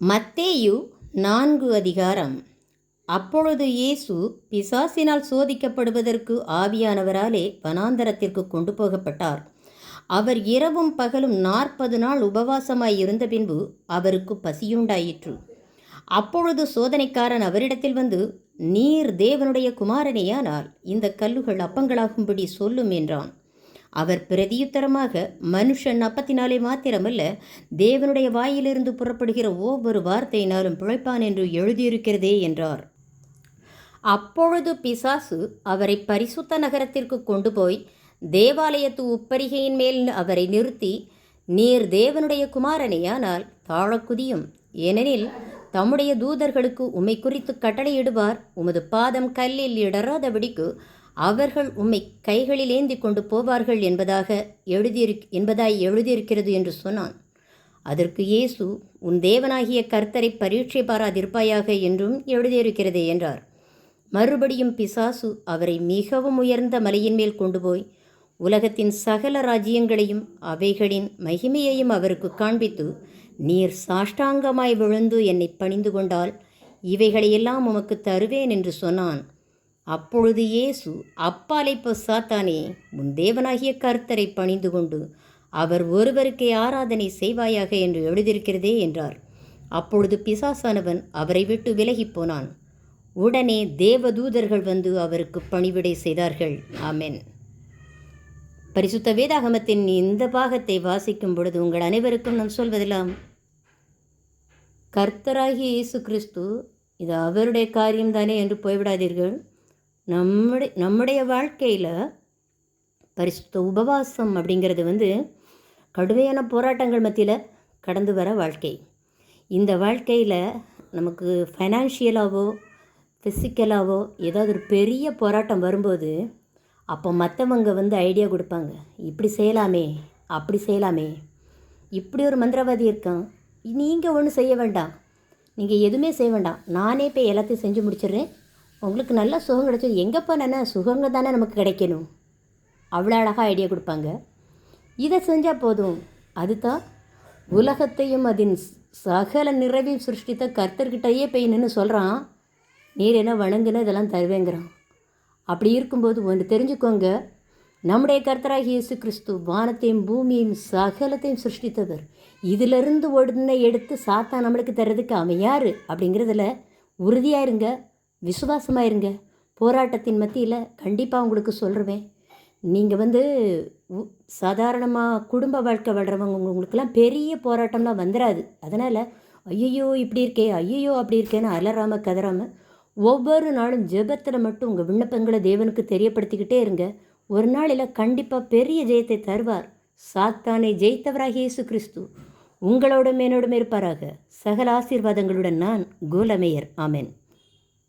மத்தேயு 4 அதிகாரம். அப்பொழுது இயேசு பிசாசினால் சோதிக்கப்படுவதற்கு ஆவியானவராலே வனாந்தரத்திற்கு கொண்டு போகப்பட்டார். அவர் இரவும் பகலும் 40 நாள் உபவாசமாயிருந்த பின்பு அவருக்கு பசியுண்டாயிற்று. அப்பொழுது சோதனைக்காரன் அவரிடத்தில் வந்து, நீர் தேவனுடைய குமாரனேயானால் இந்த கல்லுகள் அப்பங்களாகும்படி சொல்லும் என்றான். அவர் பிரதியுத்தரமாக, மனுஷன் அப்பத்தினாலே மாத்திரமல்ல, தேவனுடைய வாயிலிருந்து புறப்படுகிற ஒவ்வொரு வார்த்தையினாலும் பிழைப்பான் என்று எழுதியிருக்கிறதே என்றார். அப்பொழுது பிசாசு அவரை பரிசுத்த நகரத்திற்கு கொண்டு போய் தேவாலயத்து உப்பரிகையின் மேல் அவரை நிறுத்தி, நீர் தேவனுடைய குமாரனேயானால் தாழக்குதியும், ஏனெனில் தம்முடைய தூதர்களுக்கு உம்மை குறித்து கட்டளையிடுவார், உமது பாதம் கல்லில் இடராதபடிக்கு அவர்கள் உம்மை கைகளில் ஏந்தி கொண்டு போவார்கள் என்பதாய் எழுதியிருக்கிறது என்று சொன்னான். அதற்கு இயேசு, உன் தேவனாகிய கர்த்தரை பரீட்சை பாராதிருப்பாயாக என்றும் எழுதியிருக்கிறதே என்றார். மறுபடியும் பிசாசு அவரை மிகவும் உயர்ந்த மலையின் மேல் கொண்டு போய் உலகத்தின் சகல ராஜ்யங்களையும் அவைகளின் மகிமையையும் அவருக்கு காண்பித்து, நீர் சாஷ்டாங்கமாய் விழுந்து என்னை பணிந்து கொண்டால் இவைகளையெல்லாம் உமக்கு தருவேன் என்று சொன்னான். அப்பொழுது இயேசு, அப்பாலே போ சாத்தானே, உன் தேவனாகிய கர்த்தரை பணிந்து கொண்டு அவர் ஒருவருக்கே ஆராதனை செய்வாயாக என்று எழுதியிருக்கிறதே என்றார். அப்பொழுது பிசாசானவன் அவரை விட்டு விலகி போனான். உடனே தேவதூதர்கள் வந்து அவருக்கு பணிவிடை செய்தார்கள். ஆமென். பரிசுத்த வேதாகமத்தின் இந்த பாகத்தை வாசிக்கும் பொழுது உங்கள் அனைவருக்கும் நான் சொல்வதெல்லாம், கர்த்தராகிய இயேசு கிறிஸ்து இது அவருடைய காரியம்தானே என்று போய்விடாதீர்கள். நம்முடைய வாழ்க்கையில் பரிசுத்த உபவாசம் அப்படிங்கிறது கடுமையான போராட்டங்கள் மத்தியில் கடந்து வர வாழ்க்கை. இந்த வாழ்க்கையில் நமக்கு ஃபைனான்ஷியலாகவோ ஃபிசிக்கலாகவோ ஏதாவது ஒரு பெரிய போராட்டம் வரும்போது அப்போ மற்றவங்க ஐடியா கொடுப்பாங்க, இப்படி செய்யலாமே, அப்படி செய்யலாமே, இப்படி ஒரு மந்திரவாதி இருக்கான், நீங்கள் ஒன்றும் செய்ய வேண்டாம், நீங்கள் எதுவுமே செய்ய வேண்டாம், நானே போய் எல்லாத்தையும் செஞ்சு முடிச்சிடுறேன், உங்களுக்கு நல்ல சுகம் கிடைச்சது. எங்கேப்பா நானே சுகங்க தானே நமக்கு கிடைக்கணும், அவ்வளோ அழகாக ஐடியா கொடுப்பாங்க. இதை செஞ்சால் போதும், அதுதான் உலகத்தையும் அதன் சகல நிறைவையும் சிருஷ்டித்த கர்த்தர்கிட்டையே போய் நின்று சொல்கிறான், நீர் என்ன வணங்குன்னு இதெல்லாம் தருவேங்கிறான். அப்படி இருக்கும்போது ஒன்று தெரிஞ்சுக்கோங்க, நம்முடைய கர்த்தராகிய இயேசு கிறிஸ்து வானத்தையும் பூமியையும் சகலத்தையும் சிருஷ்டித்தவர். இதிலிருந்து ஒன்றை எடுத்து சாத்தான் நம்மளுக்கு தர்றதுக்கு அவன் யார் அப்படிங்கிறதுல உறுதியாக இருங்க, விசுவாசமாக இருங்க. போராட்டத்தின் மத்தியில் கண்டிப்பாக உங்களுக்கு சொல்கிறேன், நீங்கள் சாதாரணமாக குடும்ப வாழ்க்கை வாழ்கிறவங்க உங்களுக்கெல்லாம் பெரிய போராட்டம்லாம் வந்துடாது. அதனால் ஐயோ இப்படி இருக்கே, ஐயோ அப்படி இருக்கேன்னு அலறாமல் கதறாமல் ஒவ்வொரு நாளும் ஜெபத்தில் மட்டும் உங்கள் விண்ணப்பங்களை தேவனுக்கு தெரியப்படுத்திக்கிட்டே இருங்க. ஒரு நாளில் கண்டிப்பாக பெரிய ஜெயத்தை தருவார். சாத்தானை ஜெயித்தவராகிய இயேசு கிறிஸ்து உங்களோடும் என்னோடும் இருப்பாராக. சகல ஆசீர்வாதங்களுடன் நான் கோலமேயர். ஆமென்.